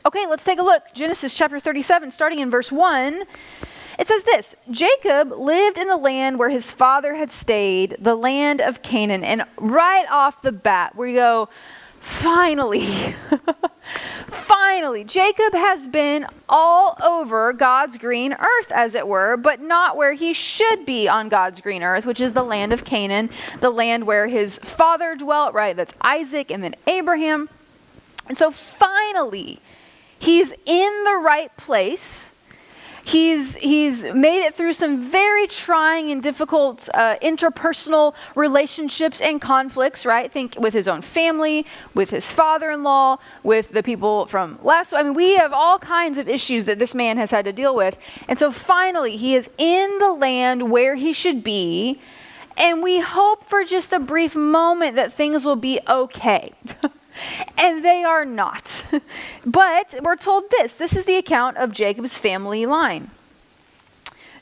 Okay, let's take a look. Genesis chapter 37, starting in verse 1. It says this: Jacob lived in the land where his father had stayed, the land of Canaan. And right off the bat, we go, finally, finally, Jacob has been all over God's green earth, as it were, but not where he should be on God's green earth, which is the land of Canaan, the land where his father dwelt, right? That's Isaac and then Abraham. And so finally, he's in the right place. He's made it through some very trying and difficult interpersonal relationships and conflicts, right? Think with his own family, with his father-in-law, with the people from last. I mean, we have all kinds of issues that this man has had to deal with. And so finally, he is in the land where he should be. And we hope for just a brief moment that things will be okay. And they are not. But we're told this is the account of Jacob's family line.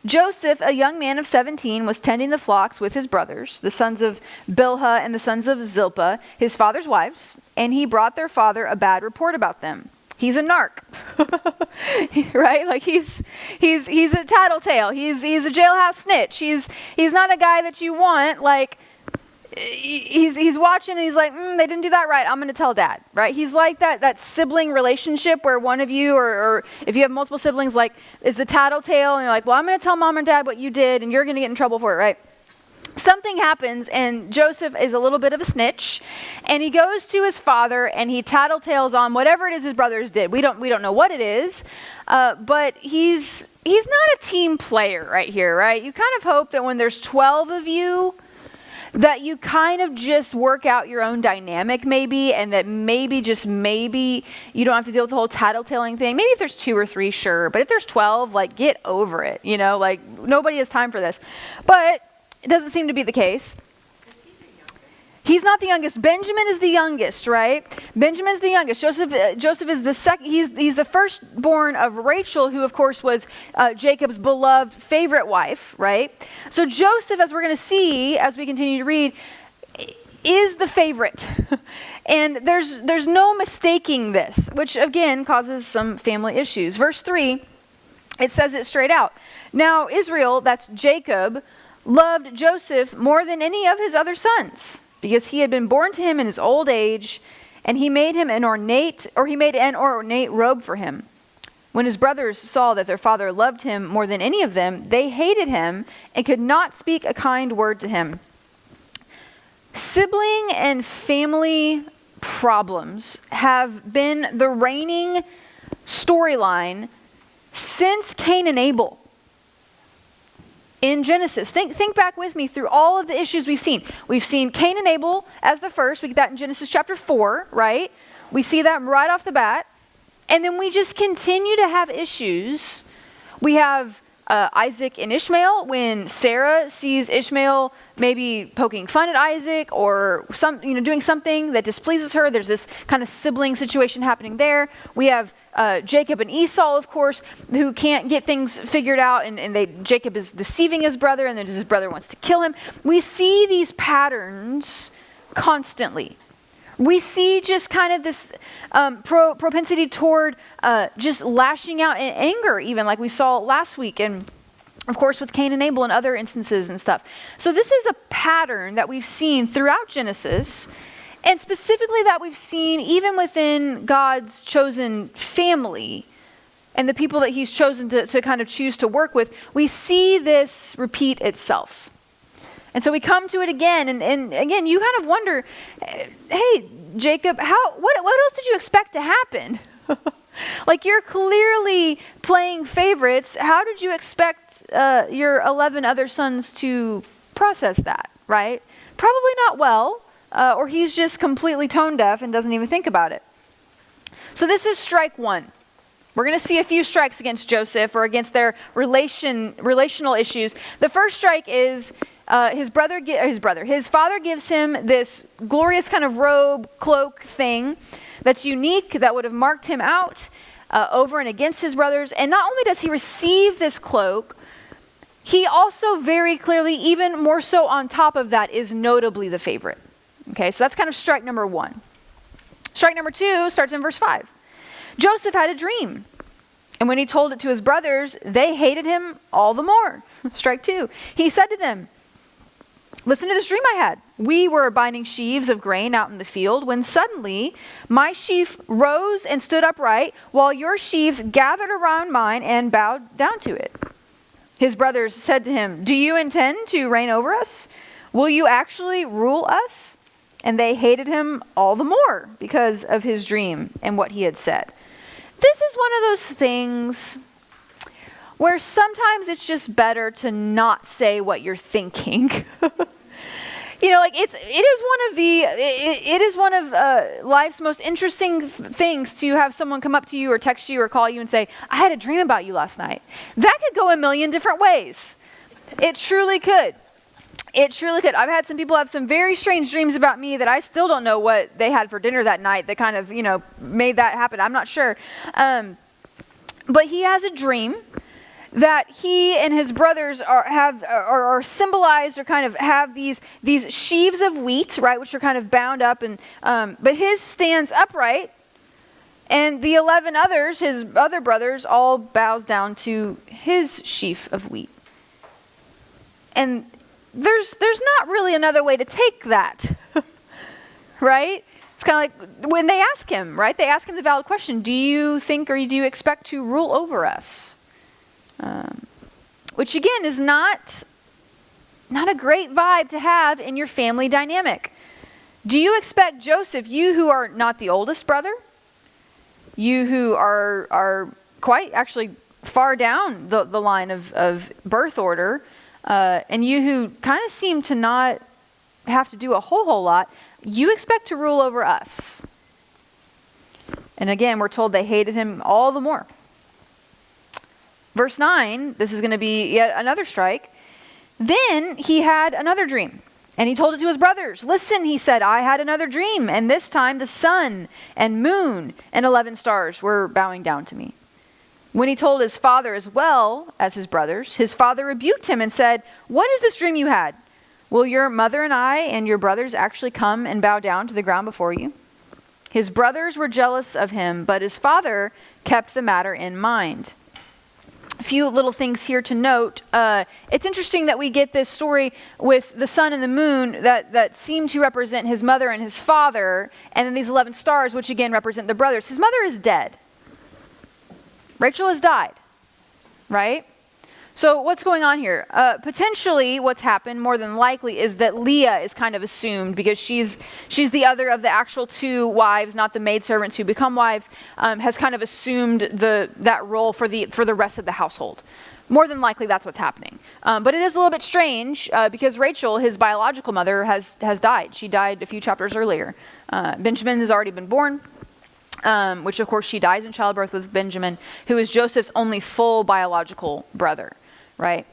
Joseph, a young man of 17, was tending the flocks with his brothers, the sons of Bilhah and the sons of Zilpah, his father's wives, and he brought their father a bad report about them. He's a narc, right? Like he's a tattletale. He's a jailhouse snitch. He's not a guy that you want, like. He's watching and he's like, they didn't do that right. I'm going to tell dad, right? He's like that sibling relationship where one of you, or if you have multiple siblings, like is the tattletale, and you're like, well, I'm going to tell mom and dad what you did, and you're going to get in trouble for it, right? Something happens, and Joseph is a little bit of a snitch, and he goes to his father and he tattletales on whatever it is his brothers did. We don't know what it is, but he's not a team player right here, right? You kind of hope that when there's 12 of you, that you kind of just work out your own dynamic maybe, and that maybe, just maybe, you don't have to deal with the whole tattletaling thing. Maybe if there's 2 or 3, sure. But if there's 12, like, get over it, like, nobody has time for this. But it doesn't seem to be the case. He's not the youngest. Benjamin is the youngest, right? Benjamin is the youngest. Joseph is the second. He's the firstborn of Rachel, who of course was Jacob's beloved favorite wife, right? So Joseph, as we're going to see as we continue to read, is the favorite. And there's no mistaking this, which again causes some family issues. Verse 3, it says it straight out. Now Israel, that's Jacob, loved Joseph more than any of his other sons, because he had been born to him in his old age, and he made an ornate robe for him. When his brothers saw that their father loved him more than any of them, they hated him and could not speak a kind word to him. Sibling and family problems have been the reigning storyline since Cain and Abel. In Genesis, think back with me through all of the issues we've seen. We've seen Cain and Abel as the first. We get that in Genesis chapter 4, right? We see that right off the bat. And then we just continue to have issues. We have Isaac and Ishmael, when Sarah sees Ishmael maybe poking fun at Isaac or doing something that displeases her. There's this kind of sibling situation happening there. We have Jacob and Esau, of course, who can't get things figured out, and Jacob is deceiving his brother, and then his brother wants to kill him. We see these patterns constantly. We see just kind of this propensity toward just lashing out in anger, even like we saw last week, and of course with Cain and Abel and other instances and stuff. So this is a pattern that we've seen throughout Genesis, and specifically that we've seen even within God's chosen family and the people that he's chosen to kind of choose to work with. We see this repeat itself. And so we come to it again, and again, you kind of wonder, hey, Jacob, what else did you expect to happen? Like, you're clearly playing favorites. How did you expect your 11 other sons to process that, right? Probably not well, or he's just completely tone deaf and doesn't even think about it. So this is strike one. We're going to see a few strikes against Joseph or against their relational issues. The first strike is his father gives him this glorious kind of robe, cloak thing that's unique, that would have marked him out over and against his brothers. And not only does he receive this cloak, he also very clearly, even more so on top of that, is notably the favorite. Okay, so that's kind of strike number one. Strike number two starts in verse 5. Joseph had a dream. And when he told it to his brothers, they hated him all the more. Strike two. He said to them, listen to this dream I had. We were binding sheaves of grain out in the field when suddenly my sheaf rose and stood upright while your sheaves gathered around mine and bowed down to it. His brothers said to him, do you intend to reign over us? Will you actually rule us? And they hated him all the more because of his dream and what he had said. This is one of those things where sometimes it's just better to not say what you're thinking. Like it is one of life's most interesting things to have someone come up to you or text you or call you and say, I had a dream about you last night. That could go a million different ways. It truly could. It truly could. I've had some people have some very strange dreams about me that I still don't know what they had for dinner that night that kind of, made that happen. I'm not sure. But he has a dream that he and his brothers are symbolized or kind of have these sheaves of wheat, right, which are kind of bound up. But his stands upright, and the 11 others, his other brothers, all bows down to his sheaf of wheat. And there's not really another way to take that, right? It's kind of like when they ask him, right? They ask him the valid question, do you think or do you expect to rule over us? Which again is not a great vibe to have in your family dynamic. Do you expect Joseph, you who are not the oldest brother, you who are quite actually far down the line of birth order, and you who kind of seem to not have to do a whole lot, you expect to rule over us? And again, we're told they hated him all the more. Verse 9, this is going to be yet another strike. Then he had another dream, and he told it to his brothers. Listen, he said, I had another dream, and this time the sun and moon and 11 stars were bowing down to me. When he told his father as well as his brothers, his father rebuked him and said, what is this dream you had? Will your mother and I and your brothers actually come and bow down to the ground before you? His brothers were jealous of him, but his father kept the matter in mind. A few little things here to note. It's interesting that we get this story with the sun and the moon that seem to represent his mother and his father, and then these 11 stars, which again represent the brothers. His mother is dead. Rachel has died, right? So what's going on here? Potentially what's happened, more than likely, is that Leah is kind of assumed because she's the other of the actual two wives, not the maidservants who become wives, has kind of assumed that role for the rest of the household. More than likely that's what's happening. But it is a little bit strange because Rachel, his biological mother, has died. She died a few chapters earlier. Benjamin has already been born. Which of course she dies in childbirth with Benjamin, who is Joseph's only full biological brother, right?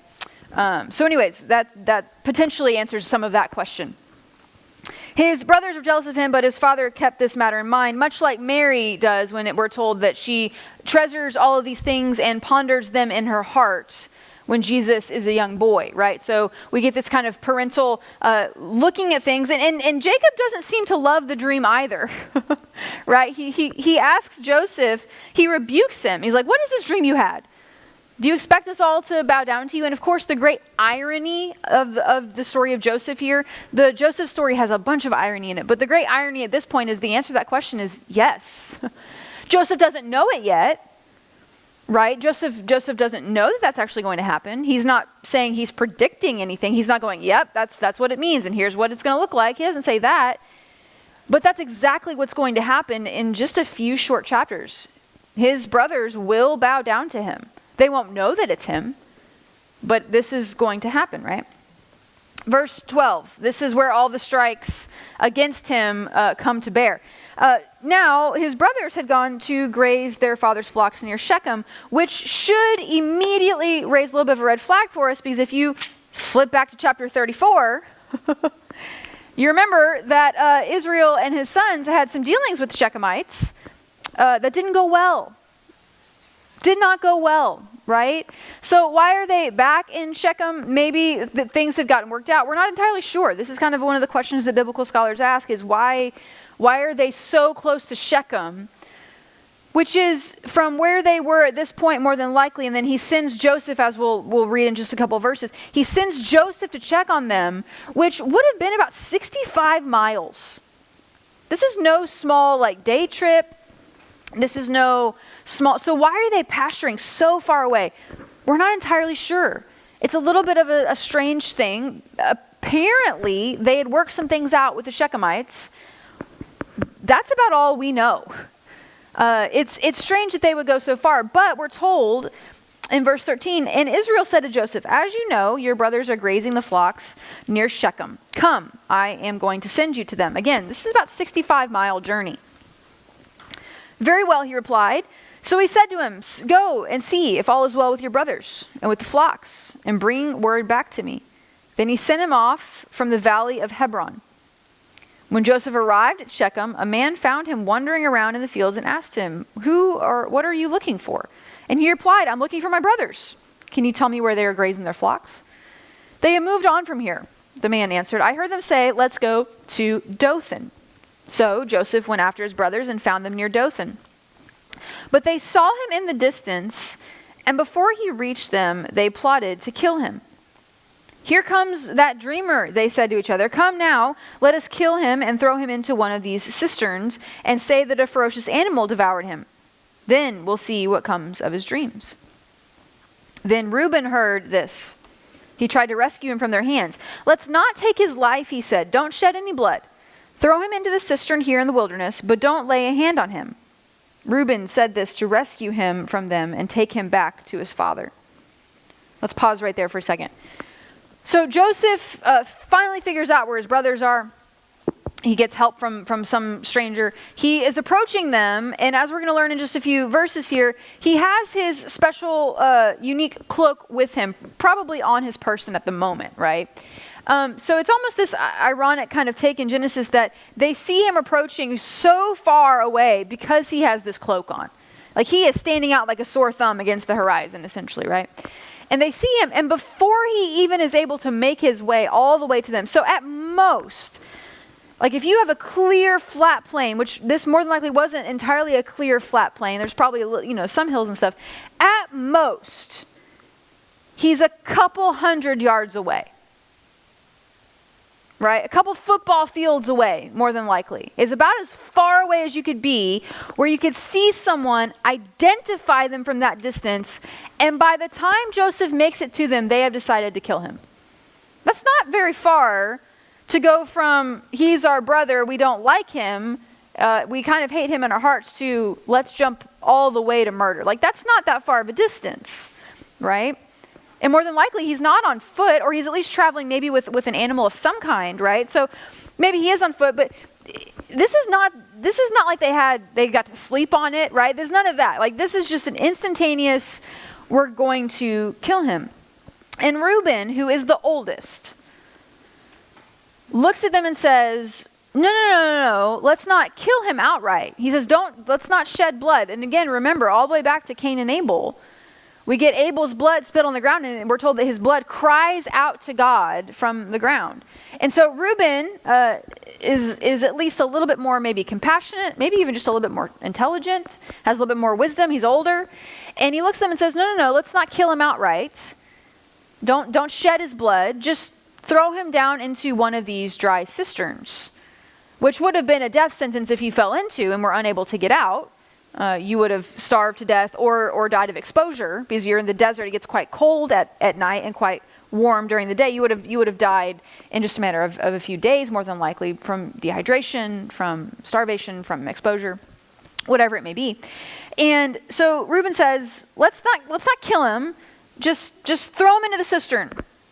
So anyways, that potentially answers some of that question. His brothers were jealous of him, but his father kept this matter in mind, much like Mary does when we're told that she treasures all of these things and ponders them in her heart when Jesus is a young boy, right? So we get this kind of parental looking at things. And Jacob doesn't seem to love the dream either, right? He asks Joseph, he rebukes him. He's like, what is this dream you had? Do you expect us all to bow down to you? And of course, the great irony of the story of Joseph here, the Joseph story has a bunch of irony in it. But the great irony at this point is the answer to that question is yes. Joseph doesn't know it yet. Right? Joseph doesn't know that that's actually going to happen. He's not saying he's predicting anything. He's not going, yep, that's what it means, and here's what it's going to look like. He doesn't say that. But that's exactly what's going to happen in just a few short chapters. His brothers will bow down to him. They won't know that it's him, but this is going to happen, right? Verse 12, this is where all the strikes against him come to bear. Now, his brothers had gone to graze their father's flocks near Shechem, which should immediately raise a little bit of a red flag for us, because if you flip back to chapter 34, you remember that Israel and his sons had some dealings with the Shechemites that didn't go well. Did not go well, right? So why are they back in Shechem? Maybe things had gotten worked out. We're not entirely sure. This is kind of one of the questions that biblical scholars ask is why are they so close to Shechem which is from where they were at this point more than likely. And then he sends Joseph, as we'll read in just a couple of verses. He sends Joseph to check on them, which would have been about 65 miles. This is no small day trip. This is no small. So why are they pasturing so far away? We're not entirely sure. It's a little bit of a strange thing. Apparently, they had worked some things out with the Shechemites. That's about all we know. It's strange that they would go so far, but we're told in verse 13, and Israel said to Joseph, as you know, your brothers are grazing the flocks near Shechem. Come, I am going to send you to them. Again, this is about 65-mile journey. Very well, he replied. So he said to him, go and see if all is well with your brothers and with the flocks, and bring word back to me. Then he sent him off from the valley of Hebron. When Joseph arrived at Shechem, a man found him wandering around in the fields and asked him, what are you looking for? And he replied, I'm looking for my brothers. Can you tell me where they are grazing their flocks? They have moved on from here, the man answered. I heard them say, let's go to Dothan. So Joseph went after his brothers and found them near Dothan. But they saw him in the distance, and before he reached them, they plotted to kill him. Here comes that dreamer, they said to each other. Come now, let us kill him and throw him into one of these cisterns and say that a ferocious animal devoured him. Then we'll see what comes of his dreams. Then Reuben heard this. He tried to rescue him from their hands. Let's not take his life, he said. Don't shed any blood. Throw him into the cistern here in the wilderness, but don't lay a hand on him. Reuben said this to rescue him from them and take him back to his father. Let's pause right there for a second. So Joseph finally figures out where his brothers are. He gets help from some stranger. He is approaching them, and as we're going to learn in just a few verses here, he has his special, unique cloak with him, probably on his person at the moment, right? So it's almost this ironic kind of take in Genesis that they see him approaching so far away because he has this cloak on. Like he is standing out like a sore thumb against the horizon, essentially, right? And they see him, and before he even is able to make his way all the way to them, so at most, like if you have a clear flat plain, which this more than likely wasn't entirely a clear flat plain, there's probably some hills and stuff, at most, he's a couple hundred yards away. Right? A couple football fields away, more than likely, is about as far away as you could be where you could see someone, identify them from that distance, and by the time Joseph makes it to them, they have decided to kill him. That's not very far to go from, he's our brother, we don't like him, we kind of hate him in our hearts, to let's jump all the way to murder. Like that's not that far of a distance, right? And more than likely, he's not on foot, or he's at least traveling maybe with an animal of some kind, right? So maybe he is on foot, but this is not like they got to sleep on it, right? There's none of that. Like this is just an instantaneous, we're going to kill him. And Reuben, who is the oldest, looks at them and says, no, let's not kill him outright. He says, let's not shed blood. And again, remember, all the way back to Cain and Abel, we get Abel's blood spit on the ground, and we're told that his blood cries out to God from the ground. And so Reuben is at least a little bit more maybe compassionate, maybe even just a little bit more intelligent, has a little bit more wisdom. He's older. And he looks at them and says, no, let's not kill him outright. Don't shed his blood. Just throw him down into one of these dry cisterns, which would have been a death sentence if you fell into and were unable to get out. You would have starved to death or died of exposure, because you're in the desert. It gets quite cold at night and quite warm during the day. You would have died in just a matter of a few days, more than likely, from dehydration, from starvation, from exposure, whatever it may be. And so Reuben says, let's not kill him. Just throw him into the cistern,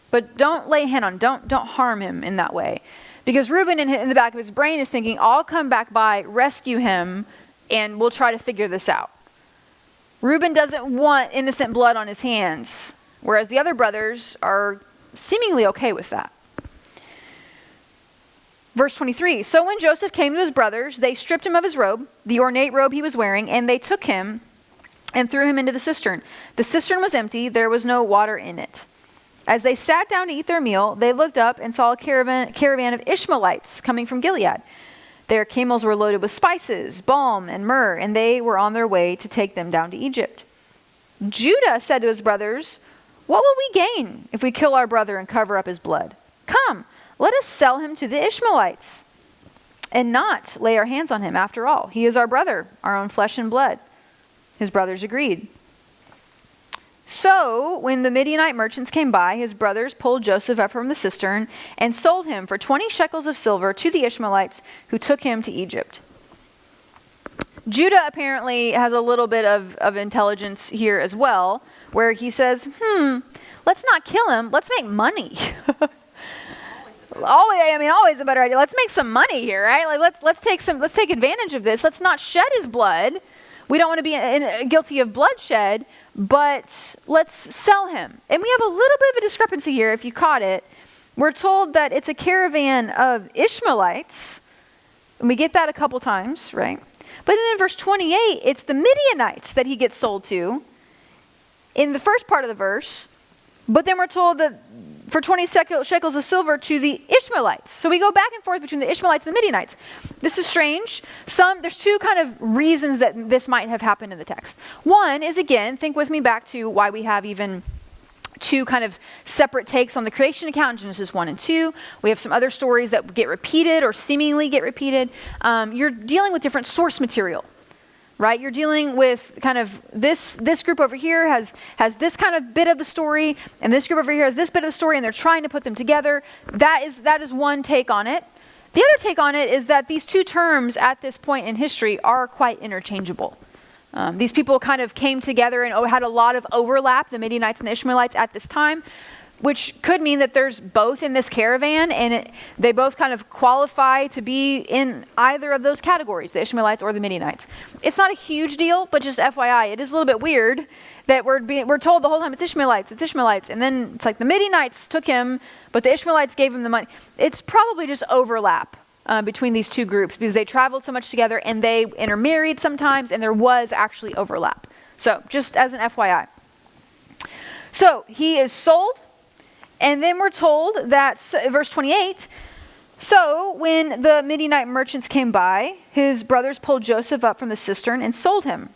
but don't lay a hand on him. Don't harm him in that way, because Reuben in the back of his brain is thinking, I'll come back by, rescue him, and we'll try to figure this out. Reuben doesn't want innocent blood on his hands, whereas the other brothers are seemingly okay with that. Verse 23, so when Joseph came to his brothers, they stripped him of his robe, the ornate robe he was wearing, and they took him and threw him into the cistern. The cistern was empty, there was no water in it. As they sat down to eat their meal, they looked up and saw a caravan of Ishmaelites coming from Gilead. Their camels were loaded with spices, balm, and myrrh, and they were on their way to take them down to Egypt. Judah said to his brothers, "What will we gain if we kill our brother and cover up his blood? Come, let us sell him to the Ishmaelites and not lay our hands on him. After all, he is our brother, our own flesh and blood." His brothers agreed. So when the Midianite merchants came by, his brothers pulled Joseph up from the cistern and sold him for 20 shekels of silver to the Ishmaelites, who took him to Egypt. Judah apparently has a little bit of intelligence here as well, where he says, let's not kill him, let's make money. Always a better idea. Let's make some money here, right? Like let's take advantage of this. Let's not shed his blood. We don't want to be guilty of bloodshed, but let's sell him. And we have a little bit of a discrepancy here, if you caught it. We're told that it's a caravan of Ishmaelites, and we get that a couple times, right? But then in verse 28, it's the Midianites that he gets sold to in the first part of the verse. But then we're told that for 20 shekels of silver to the Ishmaelites. So we go back and forth between the Ishmaelites and the Midianites. This is strange. There's two kind of reasons that this might have happened in the text. One is, again, think with me back to why we have even two kind of separate takes on the creation account in Genesis 1 and 2. We have some other stories that get repeated or seemingly get repeated. You're dealing with different source material. Right? You're dealing with kind of this group over here has this kind of bit of the story, and this group over here has this bit of the story, and they're trying to put them together. That is one take on it. The other take on it is that these two terms at this point in history are quite interchangeable. These people kind of came together and had a lot of overlap, the Midianites and the Ishmaelites at this time, which could mean that there's both in this caravan, and they both kind of qualify to be in either of those categories, the Ishmaelites or the Midianites. It's not a huge deal, but just FYI, it is a little bit weird that we're told the whole time it's Ishmaelites, and then it's like the Midianites took him, but the Ishmaelites gave him the money. It's probably just overlap between these two groups because they traveled so much together and they intermarried sometimes, and there was actually overlap. So just as an FYI. So he is sold. And then we're told that, verse 28, so when the Midianite merchants came by, his brothers pulled Joseph up from the cistern and sold him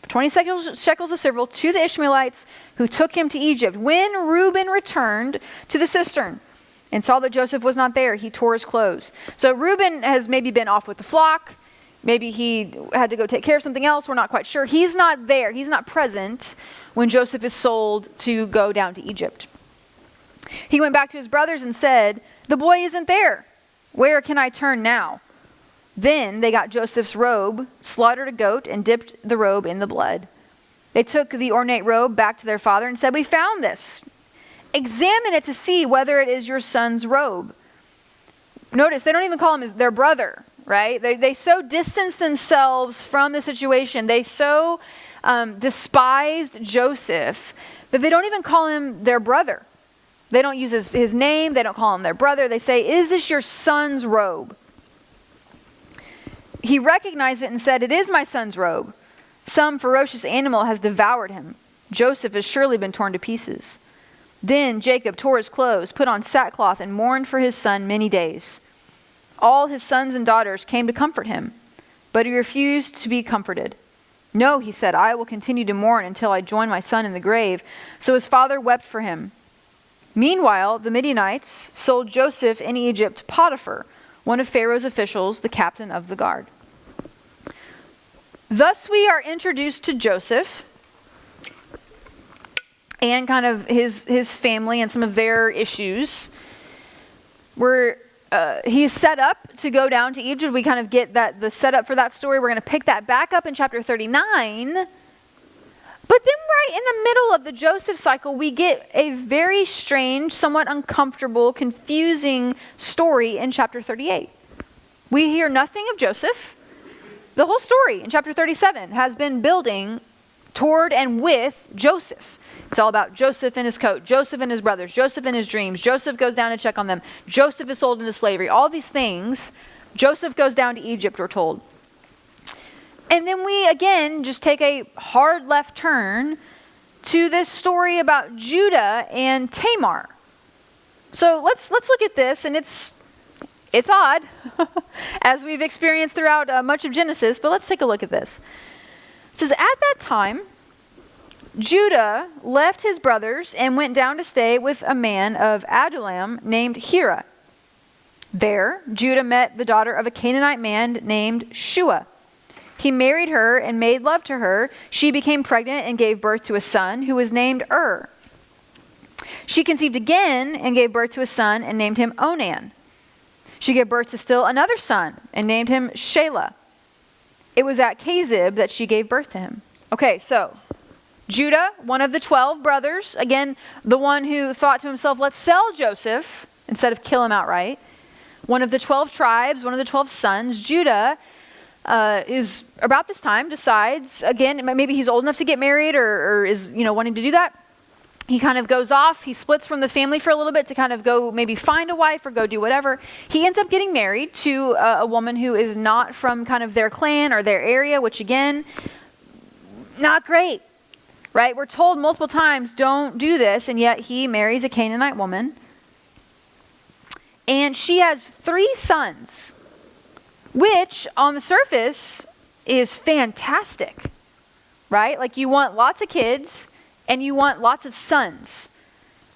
for 20 shekels of silver to the Ishmaelites, who took him to Egypt. When Reuben returned to the cistern and saw that Joseph was not there, he tore his clothes. So Reuben has maybe been off with the flock. Maybe he had to go take care of something else. We're not quite sure. He's not there. He's not present when Joseph is sold to go down to Egypt. He went back to his brothers and said, "The boy isn't there. Where can I turn now?" Then they got Joseph's robe, slaughtered a goat, and dipped the robe in the blood. They took the ornate robe back to their father and said, "We found this. Examine it to see whether it is your son's robe." Notice, they don't even call him their brother, right? They so distanced themselves from the situation. They so despised Joseph that they don't even call him their brother. They don't use his name. They don't call him their brother. They say, "Is this your son's robe?" He recognized it and said, "It is my son's robe. Some ferocious animal has devoured him. Joseph has surely been torn to pieces." Then Jacob tore his clothes, put on sackcloth, and mourned for his son many days. All his sons and daughters came to comfort him, but he refused to be comforted. "No," he said, "I will continue to mourn until I join my son in the grave." So his father wept for him. Meanwhile, the Midianites sold Joseph in Egypt to Potiphar, one of Pharaoh's officials, the captain of the guard. Thus we are introduced to Joseph and kind of his family and some of their issues. He's set up to go down to Egypt. We kind of get the setup for that story. We're going to pick that back up in chapter 39. But then right in the middle of the Joseph cycle, we get a very strange, somewhat uncomfortable, confusing story in chapter 38. We hear nothing of Joseph. The whole story in chapter 37 has been building toward and with Joseph. It's all about Joseph and his coat, Joseph and his brothers, Joseph and his dreams. Joseph goes down to check on them. Joseph is sold into slavery. All these things. Joseph goes down to Egypt, we're told. And then we, again, just take a hard left turn to this story about Judah and Tamar. So let's look at this, and it's It's odd, as we've experienced throughout much of Genesis, but let's take a look at this. It says, at that time, Judah left his brothers and went down to stay with a man of Adullam named Hira. There, Judah met the daughter of a Canaanite man named Shua. He married her and made love to her. She became pregnant and gave birth to a son who was named She conceived again and gave birth to a son and named him Onan. She gave birth to still another son and named him Shelah. It was at Kezib that she gave birth to him. Okay, so Judah, one of the 12 brothers, again, the one who thought to himself, let's sell Joseph instead of kill him outright. One of the 12 tribes, one of the 12 sons. Judah is about this time decides, again, maybe he's old enough to get married or is, wanting to do that. He kind of goes off. He splits from the family for a little bit to kind of go maybe find a wife or go do whatever. He ends up getting married to a woman who is not from kind of their clan or their area, which again, not great, right? We're told multiple times, don't do this, and yet he marries a Canaanite woman. And she has 3 sons, which on the surface is fantastic, right? Like you want lots of kids and you want lots of sons,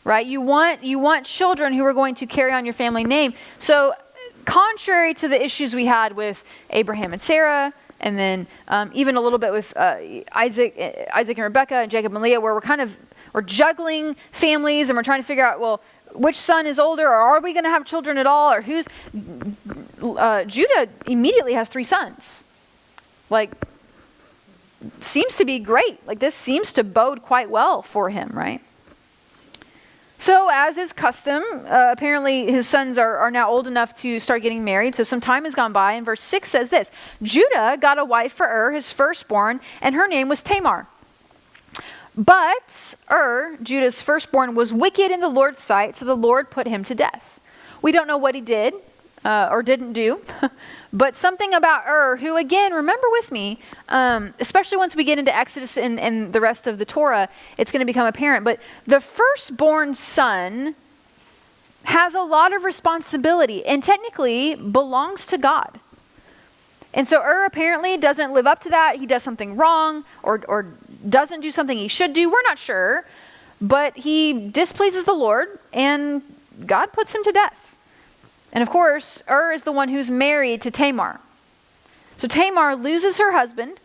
right? You want children who are going to carry on your family name. So contrary to the issues we had with Abraham and Sarah, and then even a little bit with Isaac and Rebekah and Jacob and Leah, where we're juggling families and we're trying to figure out, well, which son is older, or are we going to have children at all, or who's... Judah immediately has 3 sons. Like, seems to be great. Like, this seems to bode quite well for him, right? So, as is custom, apparently his sons are now old enough to start getting married, so some time has gone by, and verse 6 says this, Judah got a wife for his firstborn, and her name was Tamar. But Judah's firstborn, was wicked in the Lord's sight, so the Lord put him to death. We don't know what he did or didn't do, but something about who, again, remember with me, especially once we get into Exodus and the rest of the Torah, it's going to become apparent, but the firstborn son has a lot of responsibility and technically belongs to God. And so apparently doesn't live up to that. He does something wrong or doesn't do something he should do. We're not sure. But he displeases the Lord and God puts him to death. And of course, is the one who's married to Tamar. So Tamar loses her husband.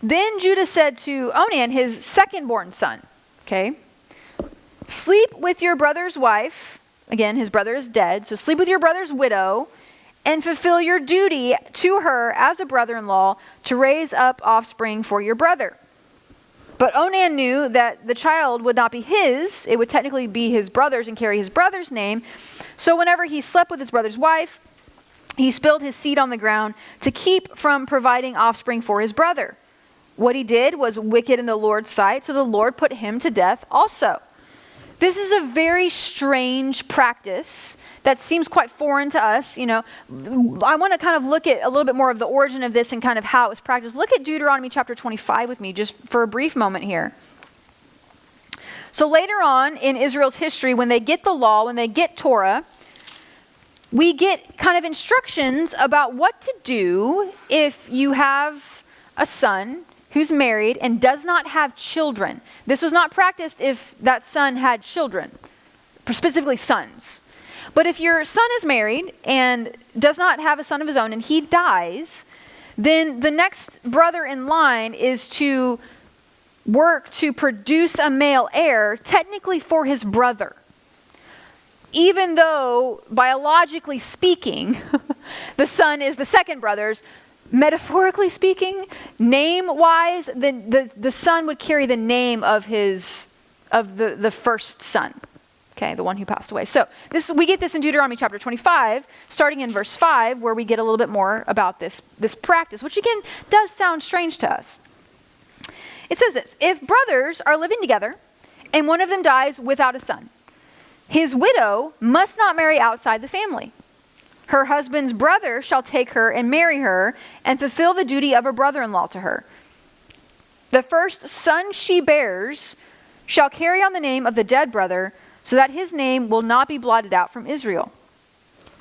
Then Judah said to Onan, his second-born son, okay, sleep with your brother's wife. Again, his brother is dead. So sleep with your brother's widow and fulfill your duty to her as a brother-in-law to raise up offspring for your brother. But Onan knew that the child would not be his. It would technically be his brother's and carry his brother's name. So whenever he slept with his brother's wife, he spilled his seed on the ground to keep from providing offspring for his brother. What he did was wicked in the Lord's sight, so the Lord put him to death also. This is a very strange practice that seems quite foreign to us. I want to kind of look at a little bit more of the origin of this and kind of how it was practiced. Look at Deuteronomy chapter 25 with me just for a brief moment here. So later on in Israel's history, when they get the law, when they get Torah, we get kind of instructions about what to do if you have a son who's married and does not have children. This was not practiced if that son had children, specifically sons. But if your son is married and does not have a son of his own and he dies, then the next brother in line is to work to produce a male heir, technically for his brother. Even though, biologically speaking, the son is the second brother's, metaphorically speaking, name-wise, the son would carry the name of the first son. Okay, the one who passed away. So we get this in Deuteronomy chapter 25, starting in verse 5, where we get a little bit more about this practice, which again does sound strange to us. It says this, if brothers are living together and one of them dies without a son, his widow must not marry outside the family. Her husband's brother shall take her and marry her and fulfill the duty of a brother-in-law to her. The first son she bears shall carry on the name of the dead brother, so that his name will not be blotted out from Israel.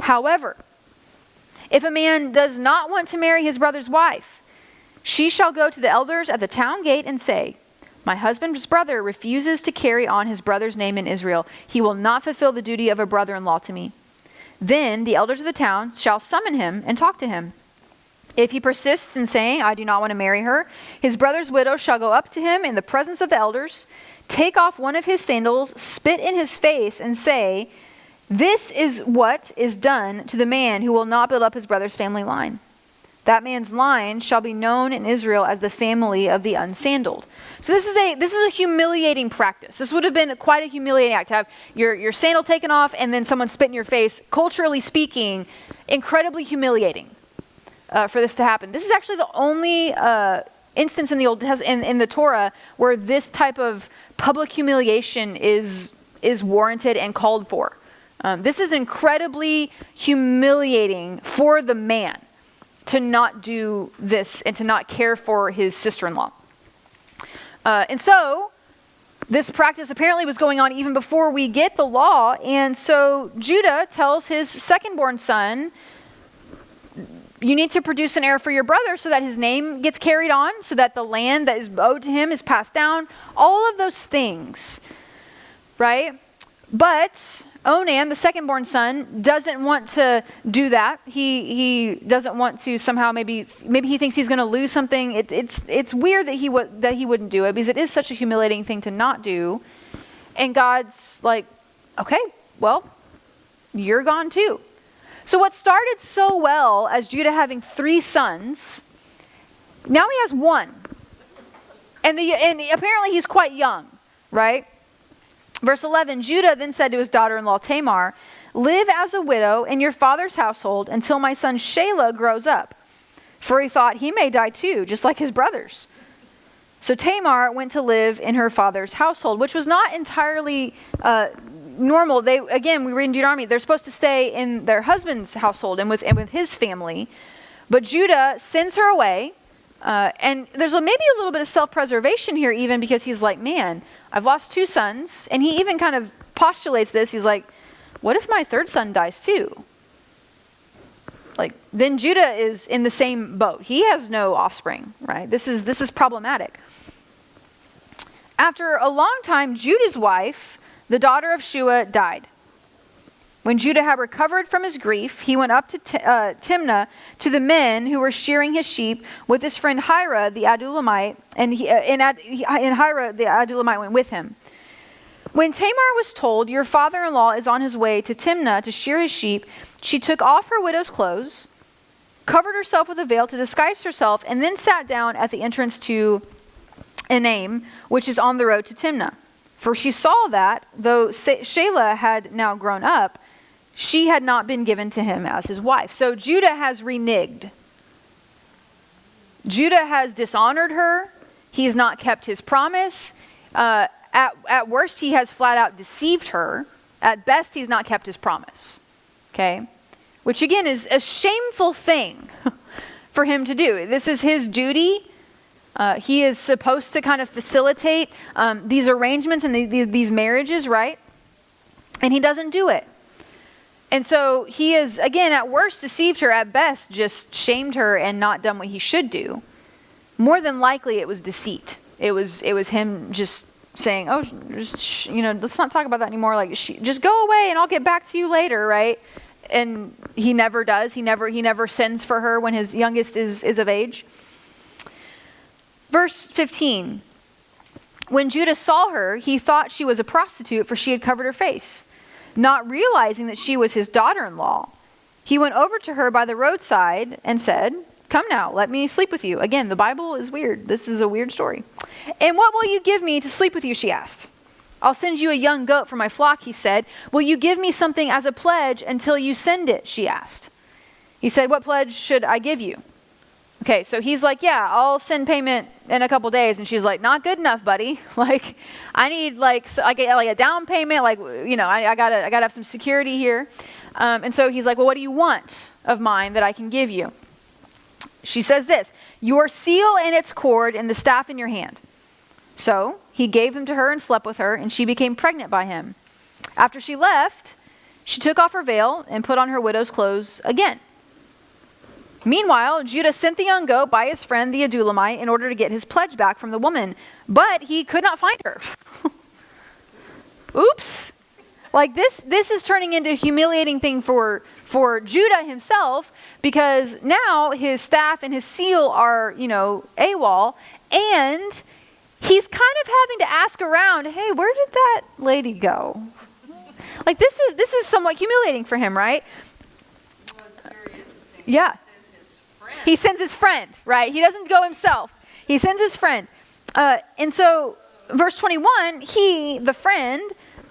However, if a man does not want to marry his brother's wife, she shall go to the elders at the town gate and say, my husband's brother refuses to carry on his brother's name in Israel. He will not fulfill the duty of a brother-in-law to me. Then the elders of the town shall summon him and talk to him. If he persists in saying, I do not want to marry her, his brother's widow shall go up to him in the presence of the elders, take off one of his sandals, spit in his face, and say, this is what is done to the man who will not build up his brother's family line. That man's line shall be known in Israel as the family of the unsandaled. So this is a humiliating practice. This would have been quite a humiliating act to have your sandal taken off and then someone spit in your face. Culturally speaking, incredibly humiliating for this to happen. This is actually the only instance in the Torah where this type of public humiliation is warranted and called for. This is incredibly humiliating for the man to not do this and to not care for his sister-in-law. And so this practice apparently was going on even before we get the law. And so Judah tells his second-born son, you need to produce an heir for your brother so that his name gets carried on, so that the land that is owed to him is passed down. All of those things, right? But Onan, the second-born son, doesn't want to do that. He doesn't want to somehow, maybe he thinks he's going to lose something. It's weird that he wouldn't do it, because it is such a humiliating thing to not do. And God's like, okay, well, you're gone too. So what started so well as Judah having 3 sons, now he has 1. And apparently he's quite young, right? Verse 11, Judah then said to his daughter-in-law Tamar, live as a widow in your father's household until my son Shelah grows up. For he thought he may die too, just like his brothers. So Tamar went to live in her father's household, which was not entirely normal. We read in Deuteronomy, they're supposed to stay in their husband's household and with his family. But Judah sends her away. And there's maybe a little bit of self-preservation here even, because he's like, man, I've lost 2 sons. And he even kind of postulates this. He's like, what if my 3rd son dies too? Then Judah is in the same boat. He has no offspring, right? This is problematic. After a long time, Judah's wife, the daughter of Shua, died. When Judah had recovered from his grief, he went up to Timnah to the men who were shearing his sheep with his friend Hira the Adullamite, and Hira the Adullamite went with him. When Tamar was told, your father-in-law is on his way to Timnah to shear his sheep, she took off her widow's clothes, covered herself with a veil to disguise herself, and then sat down at the entrance to Enaim, which is on the road to Timnah. For she saw that, though Shelah had now grown up, she had not been given to him as his wife. So Judah has reneged. Judah has dishonored her. He has not kept his promise. At worst, he has flat out deceived her. At best, he's not kept his promise. Okay? Which again is a shameful thing for him to do. This is his duty. He is supposed to kind of facilitate these arrangements and these marriages, right? And he doesn't do it. And so he is, again, at worst deceived her, at best just shamed her and not done what he should do. More than likely it was deceit. It was him just saying, oh, let's not talk about that anymore. Just go away and I'll get back to you later, right? And he never does. He never sends for her when his youngest is of age. Verse 15, when Judah saw her, he thought she was a prostitute, for she had covered her face. Not realizing that she was his daughter-in-law, he went over to her by the roadside and said, come now, let me sleep with you. Again, the Bible is weird. This is a weird story. And what will you give me to sleep with you, she asked. I'll send you a young goat for my flock, he said. Will you give me something as a pledge until you send it, she asked. He said, what pledge should I give you? Okay, so he's like, yeah, I'll send payment in a couple days. And she's like, not good enough, buddy. I need a down payment. I gotta have some security here. And so he's like, well, what do you want of mine that I can give you? She says this, your seal and its cord and the staff in your hand. So he gave them to her and slept with her, and she became pregnant by him. After she left, She took off her veil and put on her widow's clothes again. Meanwhile, Judah sent the young goat by his friend the Adullamite in order to get his pledge back from the woman, but he could not find her. Oops. Like this is turning into a humiliating thing for Judah himself, because now his staff and his seal are, AWOL, and he's kind of having to ask around, hey, where did that lady go? Like this is somewhat humiliating for him, right? Well, it's very interesting. Yeah. He sends his friend. He sends his friend, right? He doesn't go himself. He sends his friend. And so, verse 21, the friend,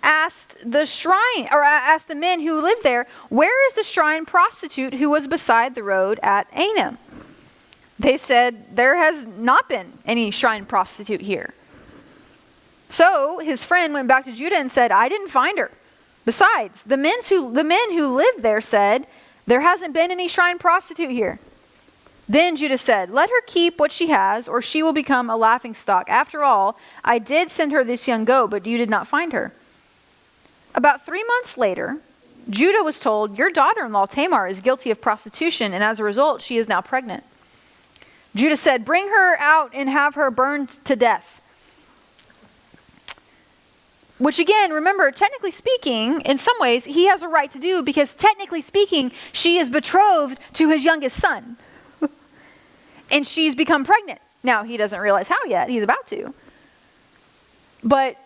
asked the men who lived there, where is the shrine prostitute who was beside the road at Anem? They said, there has not been any shrine prostitute here. So his friend went back to Judah and said, I didn't find her. Besides, the men who lived there said, there hasn't been any shrine prostitute here. Then Judah said, let her keep what she has, or she will become a laughingstock. After all, I did send her this young goat, but you did not find her. About 3 months later, Judah was told, your daughter-in-law Tamar is guilty of prostitution, and as a result, she is now pregnant. Judah said, bring her out and have her burned to death. Which again, remember, technically speaking, in some ways, he has a right to do, because technically speaking, she is betrothed to his youngest son. And she's become pregnant. Now, he doesn't realize how yet. He's about to. But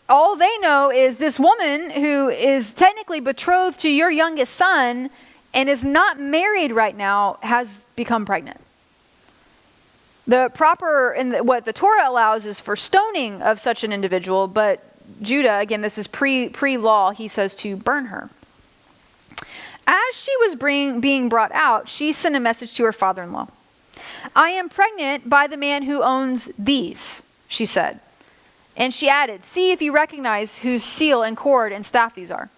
all they know is this woman who is technically betrothed to your youngest son and is not married right now has become pregnant. What the Torah allows is for stoning of such an individual, but Judah, again, this is pre-law, he says to burn her. As she was being brought out, she sent a message to her father-in-law. I am pregnant by the man who owns these, she said. And she added, see if you recognize whose seal and cord and staff these are.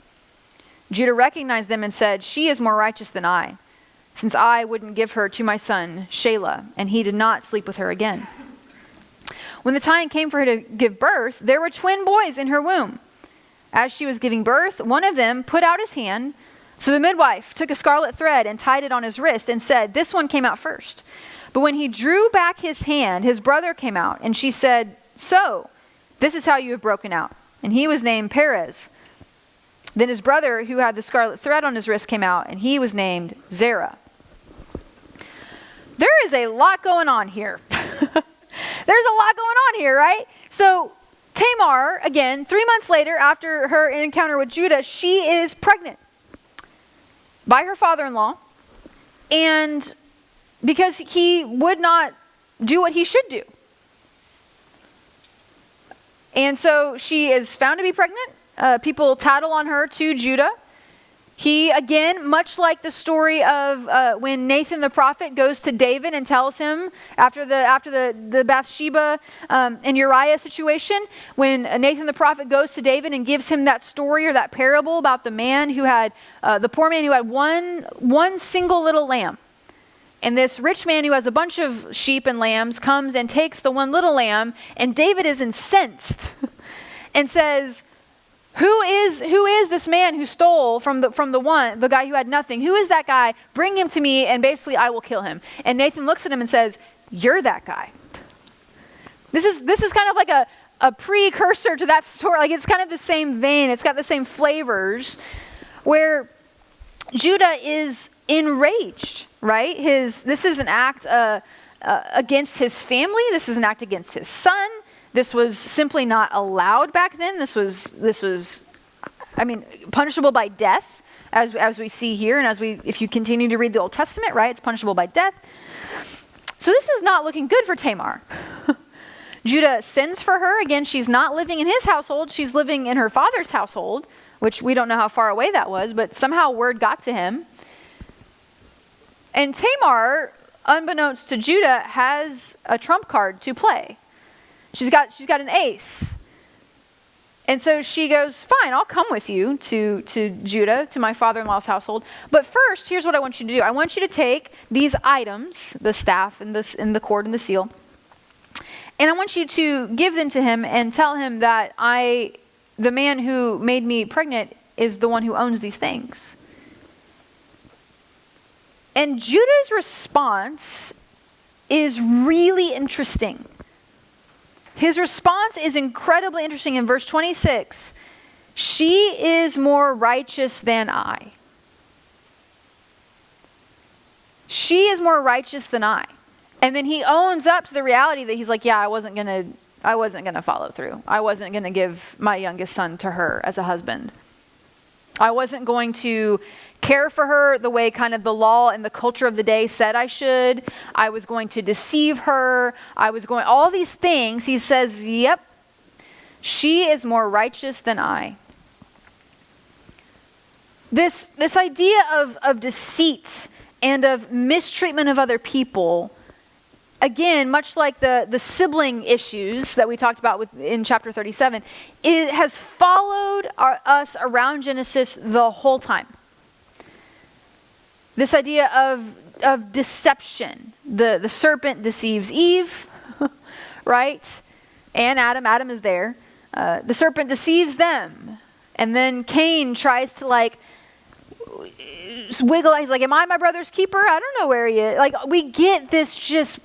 Judah recognized them and said, she is more righteous than I, since I wouldn't give her to my son, Shelah, and he did not sleep with her again. When the time came for her to give birth, there were twin boys in her womb. As she was giving birth, one of them put out his hand. So the midwife took a scarlet thread and tied it on his wrist and said, this one came out first. But when he drew back his hand, his brother came out, and she said, so, this is how you have broken out. And he was named Perez. Then his brother, who had the scarlet thread on his wrist, came out, and he was named Zerah. There is a lot going on here. There's a lot going on here, right? So Tamar, again, 3 months later, after her encounter with Judah, she is pregnant by her father-in-law. And because he would not do what he should do. And so she is found to be pregnant. People tattle on her to Judah. He, again, much like the story of when Nathan the prophet goes to David and tells him after the Bathsheba and Uriah situation, when Nathan the prophet goes to David and gives him that story or that parable about the man who had, the poor man who had one single little lamb. And this rich man who has a bunch of sheep and lambs comes and takes the one little lamb, and David is incensed and says, Who is this man who stole from the guy who had nothing? Who is that guy? Bring him to me, and basically I will kill him. And Nathan looks at him and says, you're that guy. This is kind of like a precursor to that story. Like, it's kind of the same vein. It's got the same flavors, where Judah is enraged, right? This is an act against his family. This is an act against his son. This was simply not allowed back then. This was, punishable by death, as we see here, and if you continue to read the Old Testament, right, it's punishable by death. So this is not looking good for Tamar. Judah sends for her. Again, she's not living in his household. She's living in her father's household, which we don't know how far away that was, but somehow word got to him. And Tamar, unbeknownst to Judah, has a trump card to play. She's got an ace. And so she goes, fine, I'll come with you to Judah, to my father-in-law's household. But first, here's what I want you to do. I want you to take these items, the staff and the cord and the seal, and I want you to give them to him and tell him that the man who made me pregnant is the one who owns these things. And Judah's response is really interesting. His response is incredibly interesting in verse 26. She is more righteous than I. She is more righteous than I. And then he owns up to the reality that he's like, yeah, I wasn't gonna follow through. I wasn't gonna give my youngest son to her as a husband. I wasn't going to care for her the way kind of the law and the culture of the day said I should. I was going to deceive her. All these things. He says, yep, she is more righteous than I. This idea of deceit and of mistreatment of other people, again, much like the sibling issues that we talked about in chapter 37, it has followed us around Genesis the whole time. This idea of deception. The serpent deceives Eve, right? And Adam. Adam is there. The serpent deceives them. And then Cain tries to wiggle. He's like, am I my brother's keeper? I don't know where he is. We get this just,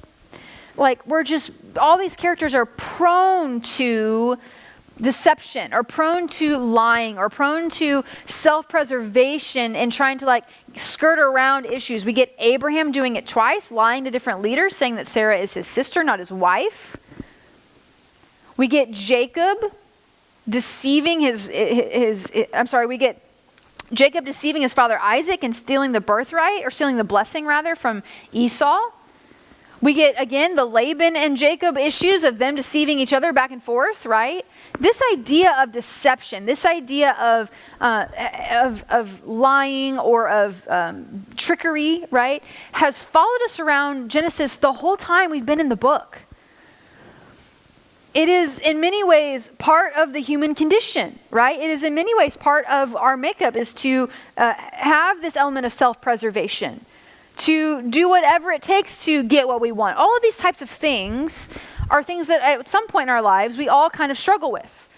all these characters are prone to deception, or prone to lying, or prone to self-preservation and trying to skirt around issues. We get Abraham doing it twice, lying to different leaders, saying that Sarah is his sister, not his wife. We get Jacob deceiving we get Jacob deceiving his father Isaac and stealing the birthright, or stealing the blessing rather, from Esau. We get, again, the Laban and Jacob issues of them deceiving each other back and forth, right? This idea of deception, this idea of lying or of trickery, right, has followed us around Genesis the whole time we've been in the book. It is in many ways part of the human condition, right? It is in many ways part of our makeup, is to have this element of self-preservation, to do whatever it takes to get what we want. All of these types of things are things that at some point in our lives we all kind of struggle with,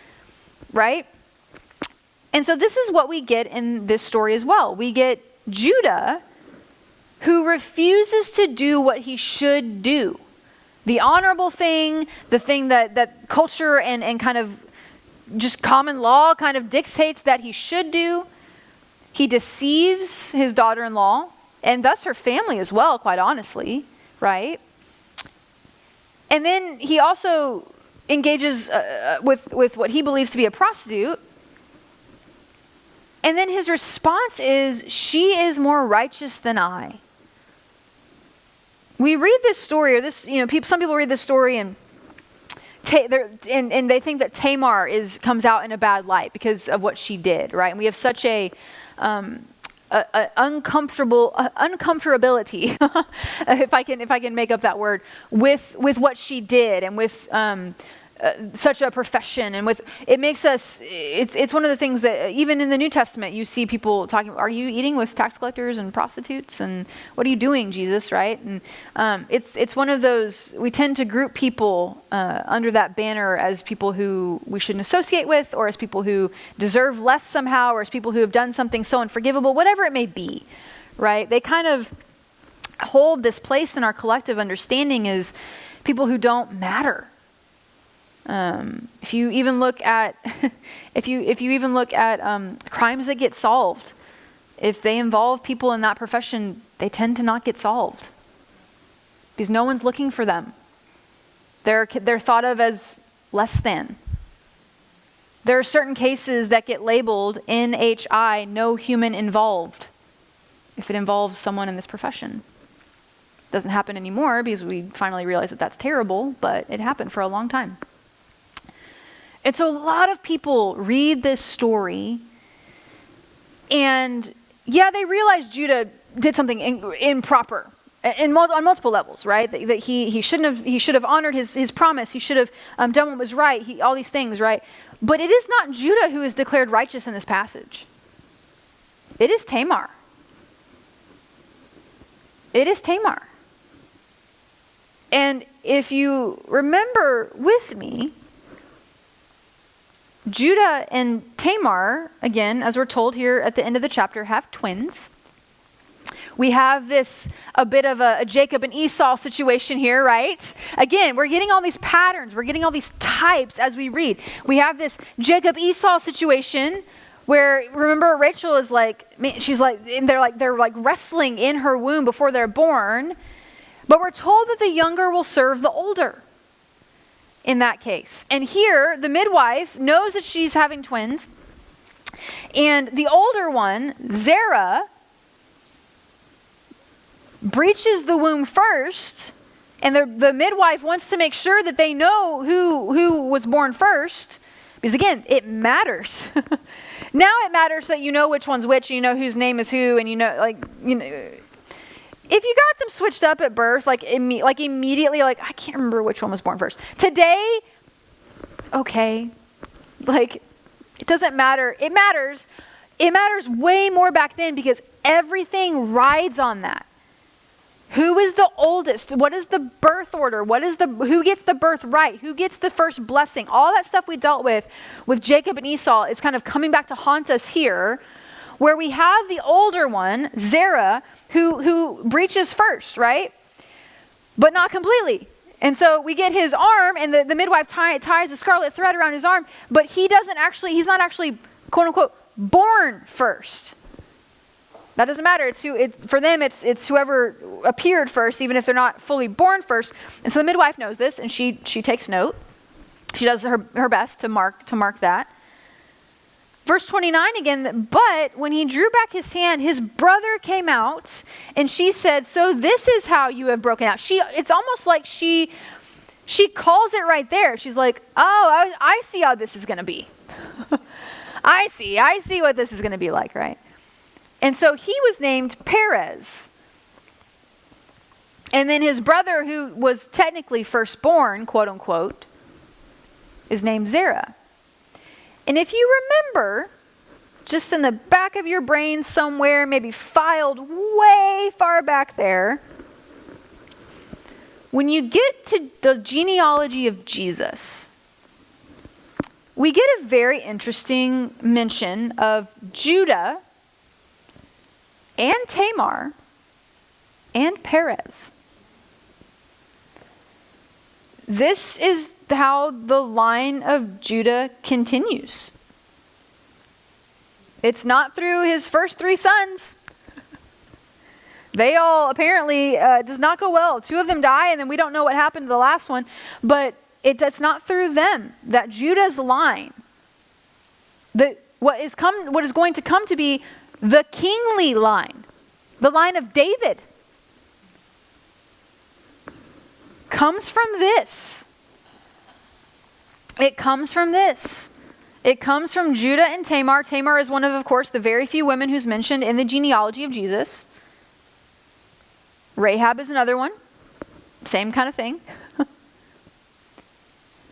right? And so this is what we get in this story as well. We get Judah, who refuses to do what he should do. The honorable thing, the thing that culture and kind of just common law kind of dictates that he should do. He deceives his daughter-in-law, and thus her family as well, quite honestly, right? And then he also engages with what he believes to be a prostitute. And then his response is, she is more righteous than I. We read this story, or this, some people read this story and they think that Tamar comes out in a bad light because of what she did, right? And we have such a uncomfortability, if I can make up that word, with what she did, and with such a profession, and with it makes us. It's one of the things that even in the New Testament you see people talking. Are you eating with tax collectors and prostitutes? And what are you doing, Jesus? Right? And it's one of those. We tend to group people under that banner as people who we shouldn't associate with, or as people who deserve less somehow, or as people who have done something so unforgivable, whatever it may be. Right? They kind of hold this place in our collective understanding as people who don't matter. If you even look at crimes that get solved, if they involve people in that profession, they tend to not get solved because no one's looking for them. They're thought of as less than. There are certain cases that get labeled NHI, no human involved, if it involves someone in this profession. Doesn't happen anymore because we finally realize that that's terrible, but it happened for a long time. And so a lot of people read this story and they realize Judah did something improper on multiple levels, right? That he should have honored his promise. He should have done what was right. All these things, right? But it is not Judah who is declared righteous in this passage. It is Tamar. It is Tamar. And if you remember with me, Judah and Tamar, again, as we're told here at the end of the chapter, have twins. We have a bit of a Jacob and Esau situation here, right? Again, we're getting all these patterns. We're getting all these types as we read. We have this Jacob-Esau situation where, remember, Rachel is like, she's like, and they're like wrestling in her womb before they're born. But we're told that the younger will serve the older in that case. And here, the midwife knows that she's having twins. And the older one, Zerah, breaches the womb first. And the midwife wants to make sure that they know who was born first. Because again, it matters. Now it matters that you know which one's which, you know whose name is who, and you know, if you got them switched up at birth, immediately, I can't remember which one was born first. Today, okay, it doesn't matter. It matters. It matters way more back then because everything rides on that. Who is the oldest? What is the birth order? Who gets the birthright? Who gets the first blessing? All that stuff we dealt with Jacob and Esau is kind of coming back to haunt us here, where we have the older one, Zerah, who breaches first, right? But not completely. And so we get his arm, and the midwife ties a scarlet thread around his arm, but he's not actually, quote unquote, born first. That doesn't matter. For them, it's whoever appeared first, even if they're not fully born first. And so the midwife knows this, and she takes note. She does her best to mark that. Verse 29 again, but when he drew back his hand, his brother came out, and she said, so this is how you have broken out. It's almost like she calls it right there. She's like, oh, I see how this is going to be. I see what this is going to be like, right? And so he was named Perez. And then his brother, who was technically firstborn, quote unquote, is named Zerah. And if you remember, just in the back of your brain somewhere, maybe filed way far back there, when you get to the genealogy of Jesus, we get a very interesting mention of Judah and Tamar and Perez. This is how the line of Judah continues. It's not through his first 3 sons. They all apparently does not go well. 2 of them die, and then we don't know what happened to the last one. But it's not through them that Judah's line, what is going to come to be the kingly line, the line of David, comes from this. It comes from this. It comes from Judah and Tamar. Tamar is one of course, the very few women who's mentioned in the genealogy of Jesus. Rahab is another one. Same kind of thing.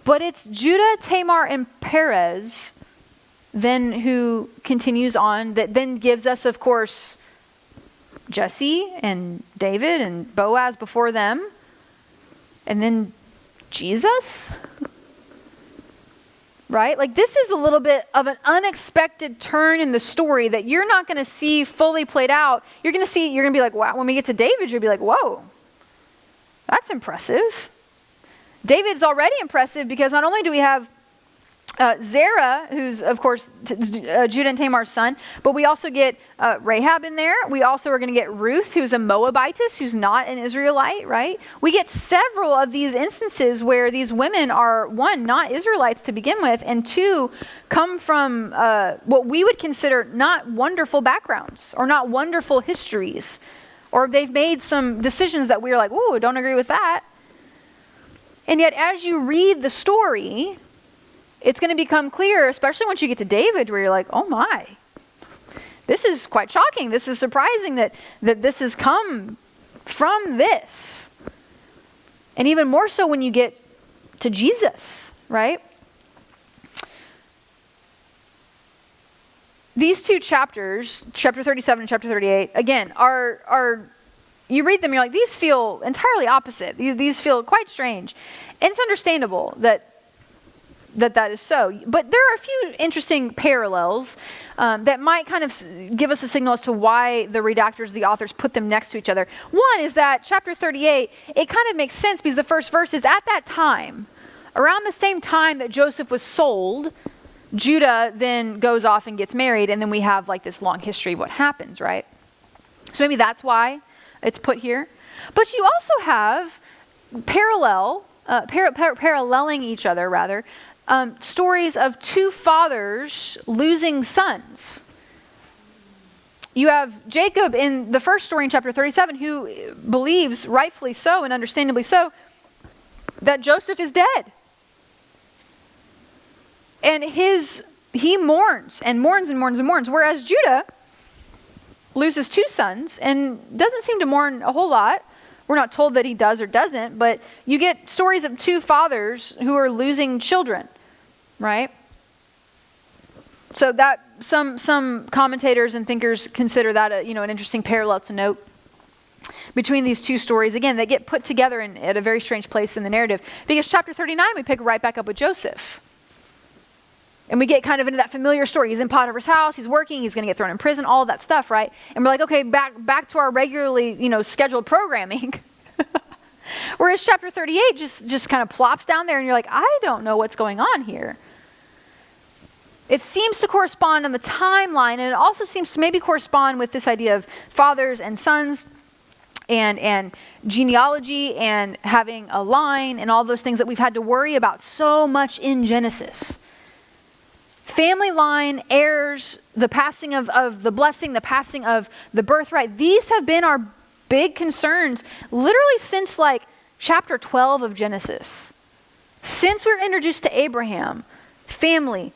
But it's Judah, Tamar, and Perez then who continues on, that then gives us, of course, Jesse and David and Boaz before them. And then Jesus. Right? This is a little bit of an unexpected turn in the story that you're not going to see fully played out. You're going to be like, wow, when we get to David, you'll be like, whoa, that's impressive. David's already impressive because not only do we have Zerah, who's, of course, Judah and Tamar's son, but we also get Rahab in there. We also are going to get Ruth, who's a Moabitess, who's not an Israelite, right? We get several of these instances where these women are, 1, not Israelites to begin with, and 2, come from what we would consider not wonderful backgrounds or not wonderful histories, or they've made some decisions that we're like, ooh, don't agree with that. And yet, as you read the story, it's going to become clear, especially once you get to David, where you're like, oh my, this is quite shocking. This is surprising that this has come from this. And even more so when you get to Jesus, right? These 2 chapters, chapter 37 and chapter 38, again, are you read them, you're like, these feel entirely opposite. These feel quite strange. And it's understandable that that is so. But there are a few interesting parallels that might kind of give us a signal as to why the redactors, the authors, put them next to each other. One is that chapter 38, it kind of makes sense because the first verse is, at that time, around the same time that Joseph was sold, Judah then goes off and gets married, and then we have like this long history of what happens, right? So maybe that's why it's put here. But you also have paralleling each other, rather, stories of two fathers losing sons. You have Jacob in the first story in chapter 37 who believes, rightfully so and understandably so, that Joseph is dead. And he mourns and mourns and mourns and mourns, whereas Judah loses two sons and doesn't seem to mourn a whole lot. We're not told that he does or doesn't, but you get stories of two fathers who are losing children, right? So that some commentators and thinkers consider that an interesting parallel to note between these two stories. Again, they get put together at a very strange place in the narrative, because chapter 39 we pick right back up with Joseph. And we get kind of into that familiar story. He's in Potiphar's house, he's working, he's going to get thrown in prison, all of that stuff, right? And we're like, okay, back to our regularly, scheduled programming. Whereas chapter 38 just kind of plops down there and you're like, I don't know what's going on here. It seems to correspond on the timeline, and it also seems to maybe correspond with this idea of fathers and sons and genealogy and having a line and all those things that we've had to worry about so much in Genesis. Family line, heirs, the passing of the blessing, the passing of the birthright. These have been our big concerns literally since like chapter 12 of Genesis. Since we were introduced to Abraham, family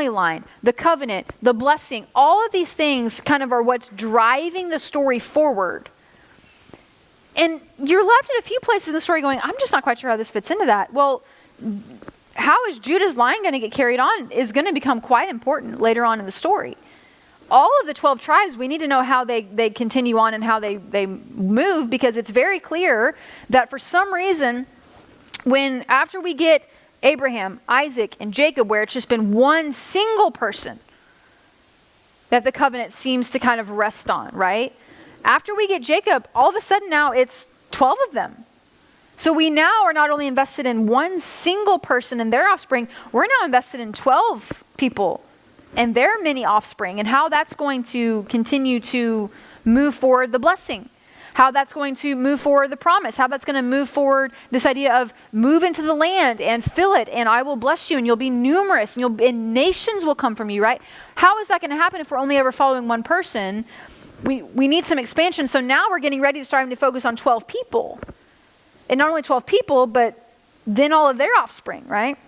line, the covenant, the blessing, all of these things kind of are what's driving the story forward. And you're left in a few places in the story going, I'm just not quite sure how this fits into that. Well, how is Judah's line going to get carried on is going to become quite important later on in the story. All of the 12 tribes, we need to know how they continue on and how they move, because it's very clear that for some reason, after we get Abraham, Isaac, and Jacob, where it's just been one single person that the covenant seems to kind of rest on, right? After we get Jacob, all of a sudden now it's 12 of them. So we now are not only invested in one single person and their offspring, we're now invested in 12 people and their many offspring, and how that's going to continue to move forward the blessing, how that's going to move forward the promise, how that's going to move forward this idea of move into the land and fill it, and I will bless you, and you'll be numerous, and nations will come from you, right? How is that going to happen if we're only ever following one person? We need some expansion. So now we're getting ready to start to focus on 12 people. And not only 12 people, but then all of their offspring, right?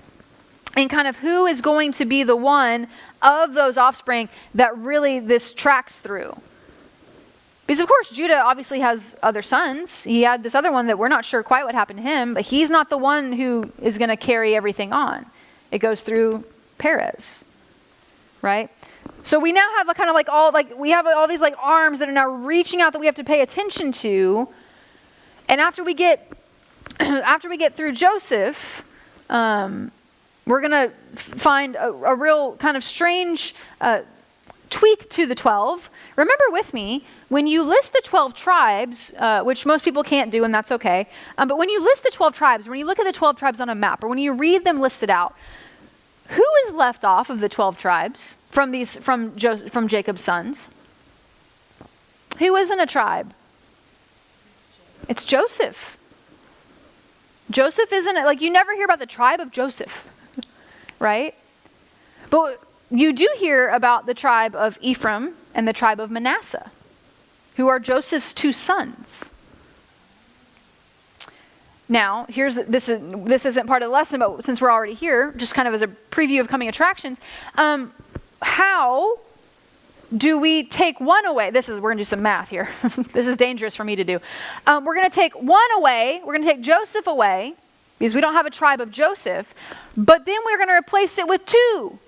And kind of who is going to be the one of those offspring that really this tracks through. Because of course, Judah obviously has other sons. He had this other one that we're not sure quite what happened to him, but he's not the one who is going to carry everything on. It goes through Perez, right? So we now have a kind of we have all these arms that are now reaching out that we have to pay attention to. And after we get through Joseph, we're going to find a real kind of strange tweak to the 12. Remember with me, when you list the 12 tribes, which most people can't do, and that's okay, but when you list the 12 tribes, when you look at the 12 tribes on a map, or when you read them listed out, who is left off of the 12 tribes from Jacob's sons? Who isn't a tribe? It's Joseph. Joseph isn't it? You never hear about the tribe of Joseph, right? But you do hear about the tribe of Ephraim and the tribe of Manasseh, who are Joseph's two sons. Now, this isn't part of the lesson, but since we're already here, just kind of as a preview of coming attractions, how do we take one away? We're going to do some math here. This is dangerous for me to do. We're going to take one away. We're going to take Joseph away because we don't have a tribe of Joseph. But then we're going to replace it with two.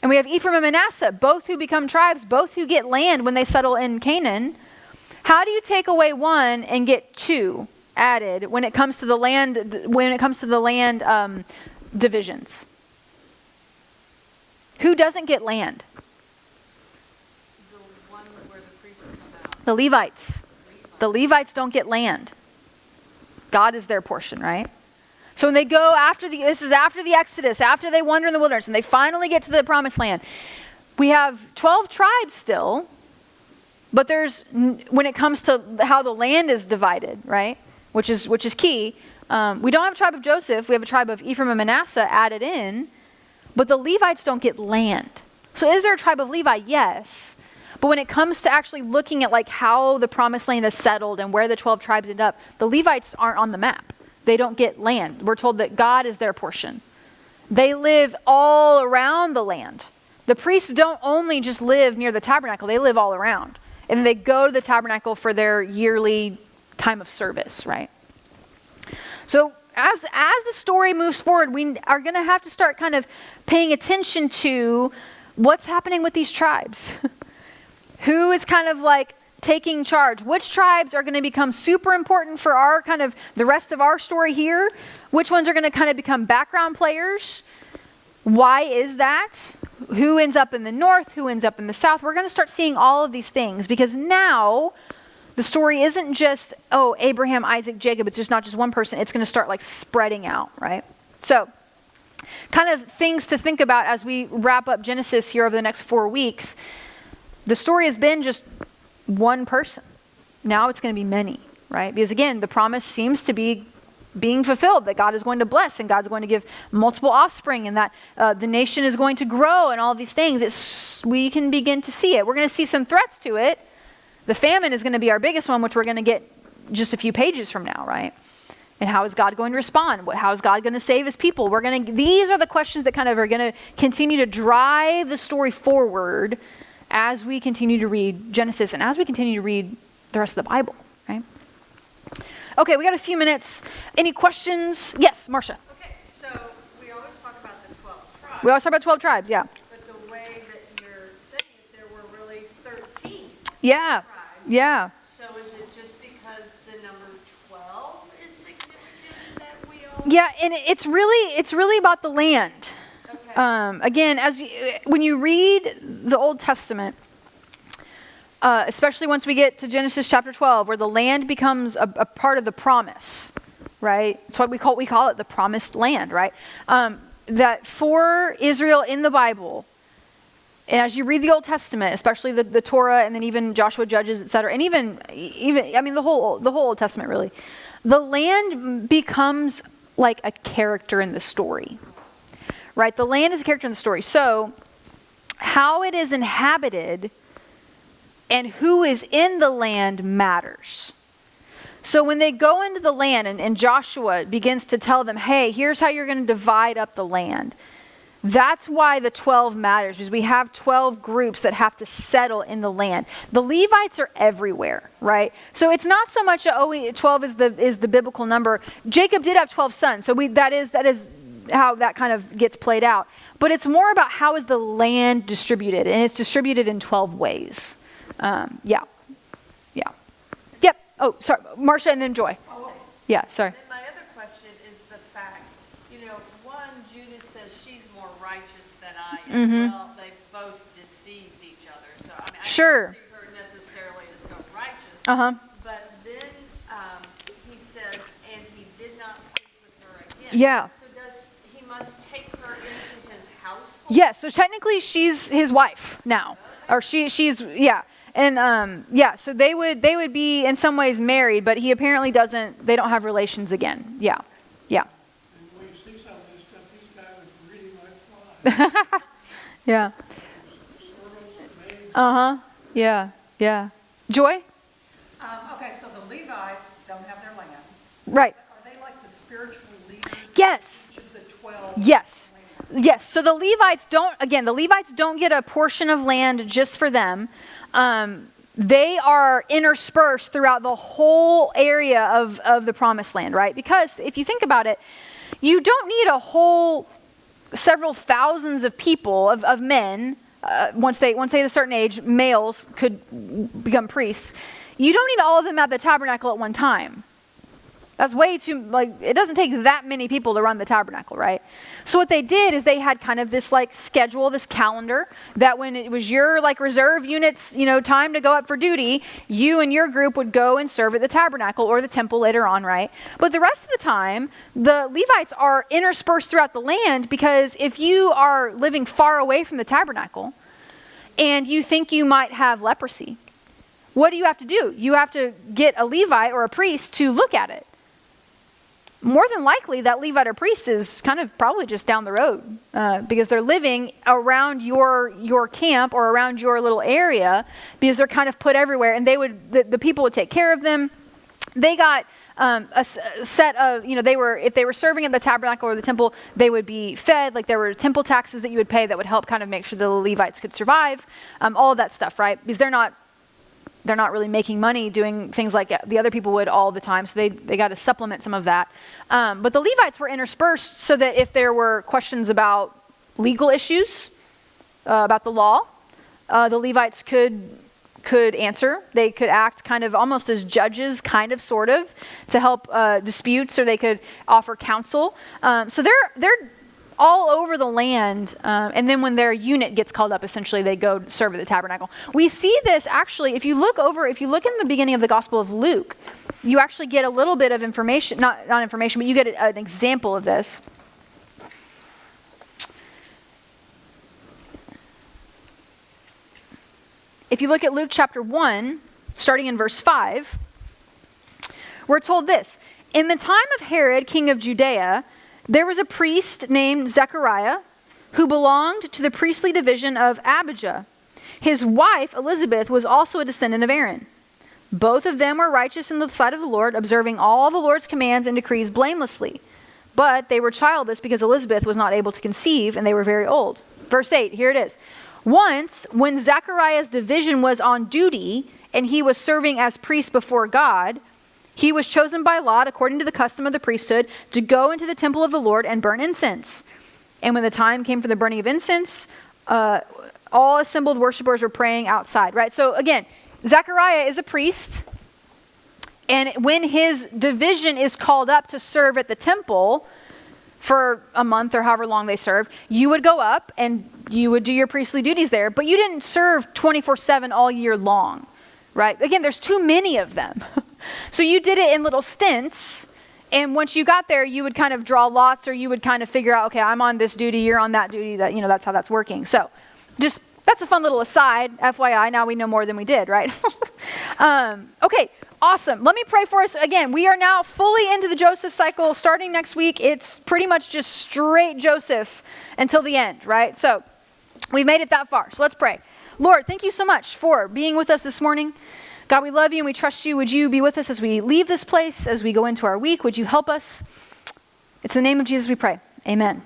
And we have Ephraim and Manasseh, both who become tribes, both who get land when they settle in Canaan. How do you take away one and get two added when it comes to the land divisions? Who doesn't get land? The one where the priests come out. The Levites. The Levites don't get land. God is their portion, right? So when they go this is after the Exodus, after they wander in the wilderness, and they finally get to the promised land, we have 12 tribes still, but when it comes to how the land is divided, right, which is key, we don't have a tribe of Joseph, we have a tribe of Ephraim and Manasseh added in, but the Levites don't get land. So is there a tribe of Levi? Yes. But when it comes to actually looking at like how the promised land is settled and where the 12 tribes end up, the Levites aren't on the map. They don't get land. We're told that God is their portion. They live all around the land. The priests don't only just live near the tabernacle, they live all around. And they go to the tabernacle for their yearly time of service, right? So as the story moves forward, we are going to have to start kind of paying attention to what's happening with these tribes. Who is kind of like taking charge? Which tribes are going to become super important for our kind of the rest of our story here? Which ones are going to kind of become background players? Why is that? Who ends up in the north? Who ends up in the south? We're going to start seeing all of these things because now the story isn't just, Abraham, Isaac, Jacob. It's just not just one person. It's going to start like spreading out, right? So kind of things to think about as we wrap up Genesis here over the next 4 weeks. The story has been just one person. Now it's going to be many, right? Because again, the promise seems to be being fulfilled, that God is going to bless and God's going to give multiple offspring and that the nation is going to grow and all of these things. We can begin to see it. We're going to see some threats to it. The famine is going to be our biggest one, which we're going to get just a few pages from now, right? And how is God going to respond? How is God going to save his people? These are the questions that kind of are going to continue to drive the story forward as we continue to read Genesis and as we continue to read the rest of the Bible, right? Okay, we got a few minutes. Any questions? Yes, Marcia. Okay, so we always talk about the 12 tribes. We always talk about 12 tribes, yeah. But the way that you're saying it, there were really 13 Yeah, tribes. yeah. So is it just because the number 12 is significant that we all... Yeah, and it's really about the land. Okay. Again, when you read the Old Testament, especially once we get to Genesis chapter 12, where the land becomes a part of the promise, right? That's what we call it the promised land, right? That for Israel in the Bible, and as you read the Old Testament, especially the Torah, and then even Joshua, Judges, etc., and even the whole Old Testament really, the land becomes like a character in the story, right? The land is a character in the story. So how it is inhabited and who is in the land matters. So when they go into the land and Joshua begins to tell them, hey, here's how you're going to divide up the land. That's why the 12 matters, because we have 12 groups that have to settle in the land. The Levites are everywhere, right? So it's not so much 12 is the biblical number. Jacob did have 12 sons, so that is how that kind of gets played out. But it's more about how is the land distributed, and it's distributed in 12 ways. Yep. Oh, sorry, Marcia and then Joy. Oh, Yeah, sorry. and my other question is the fact, one, Judah says she's more righteous than I am. Mhm. Well, they both deceived each other. So, I Sure. don't see her necessarily as so righteous. Uh-huh. But then he says, and he did not sleep with her again. Yeah. So he must take her into his household? Yes, so technically she's his wife now. Or she's yeah. And so they would be in some ways married, but he apparently they don't have relations again. Yeah. And when you see some of this stuff, these guys are really like flies. Yeah. Servants, maids. Uh-huh. Yeah. Joy? Okay, so the Levites don't have their land. Right. Are they like the spiritual leaders? Yes. Each of the 12? Yes. So the Levites don't get a portion of land just for them. They are interspersed throughout the whole area of the promised land, right? Because if you think about it, you don't need a whole several thousands of people, of men, once they hit a certain age, males could become priests. You don't need all of them at the tabernacle at one time. That's way too, it doesn't take that many people to run the tabernacle, right? So what they did is they had kind of this like schedule, this calendar, that when it was your like reserve units, time to go up for duty, you and your group would go and serve at the tabernacle or the temple later on, right? But the rest of the time, the Levites are interspersed throughout the land, because if you are living far away from the tabernacle and you think you might have leprosy, what do you have to do? You have to get a Levite or a priest to look at it. More than likely, that Levite or priest is kind of probably just down the road, because they're living around your camp or around your little area, because they're kind of put everywhere, and the people would take care of them. They got a set of, if they were serving at the tabernacle or the temple, they would be fed. Like there were temple taxes that you would pay that would help kind of make sure the Levites could survive, all of that stuff, right? Because they're not really making money doing things like the other people would all the time, so they got to supplement some of that. But the Levites were interspersed so that if there were questions about legal issues, about the law, the Levites could answer. They could act kind of almost as judges, kind of, sort of, to help disputes, or they could offer counsel. So they're all over the land, and then when their unit gets called up, essentially they go serve at the tabernacle. We see this actually, if you look in the beginning of the Gospel of Luke, you actually get a little bit of information, not information, but you get an example of this. If you look at Luke chapter 1, starting in verse 5, we're told this: in the time of Herod, king of Judea, there was a priest named Zechariah who belonged to the priestly division of Abijah. His wife, Elizabeth, was also a descendant of Aaron. Both of them were righteous in the sight of the Lord, observing all the Lord's commands and decrees blamelessly. But they were childless because Elizabeth was not able to conceive, and they were very old. Verse 8, here it is. Once, when Zechariah's division was on duty, and he was serving as priest before God, he was chosen by lot, according to the custom of the priesthood, to go into the temple of the Lord and burn incense. And when the time came for the burning of incense, all assembled worshipers were praying outside, right? So again, Zechariah is a priest, and when his division is called up to serve at the temple for a month or however long they served, you would go up and you would do your priestly duties there, but you didn't serve 24/7 all year long, right? Again, there's too many of them. So you did it in little stints, and once you got there, you would kind of draw lots, or you would kind of figure out, okay, I'm on this duty, you're on that duty, that's how that's working. So just, that's a fun little aside, FYI, now we know more than we did, right? Okay, awesome. Let me pray for us. Again, we are now fully into the Joseph cycle. Starting next week, it's pretty much just straight Joseph until the end, right? So we've made it that far. So let's pray. Lord, thank you so much for being with us this morning. God, we love you and we trust you. Would you be with us as we leave this place, as we go into our week? Would you help us? It's in the name of Jesus we pray. Amen.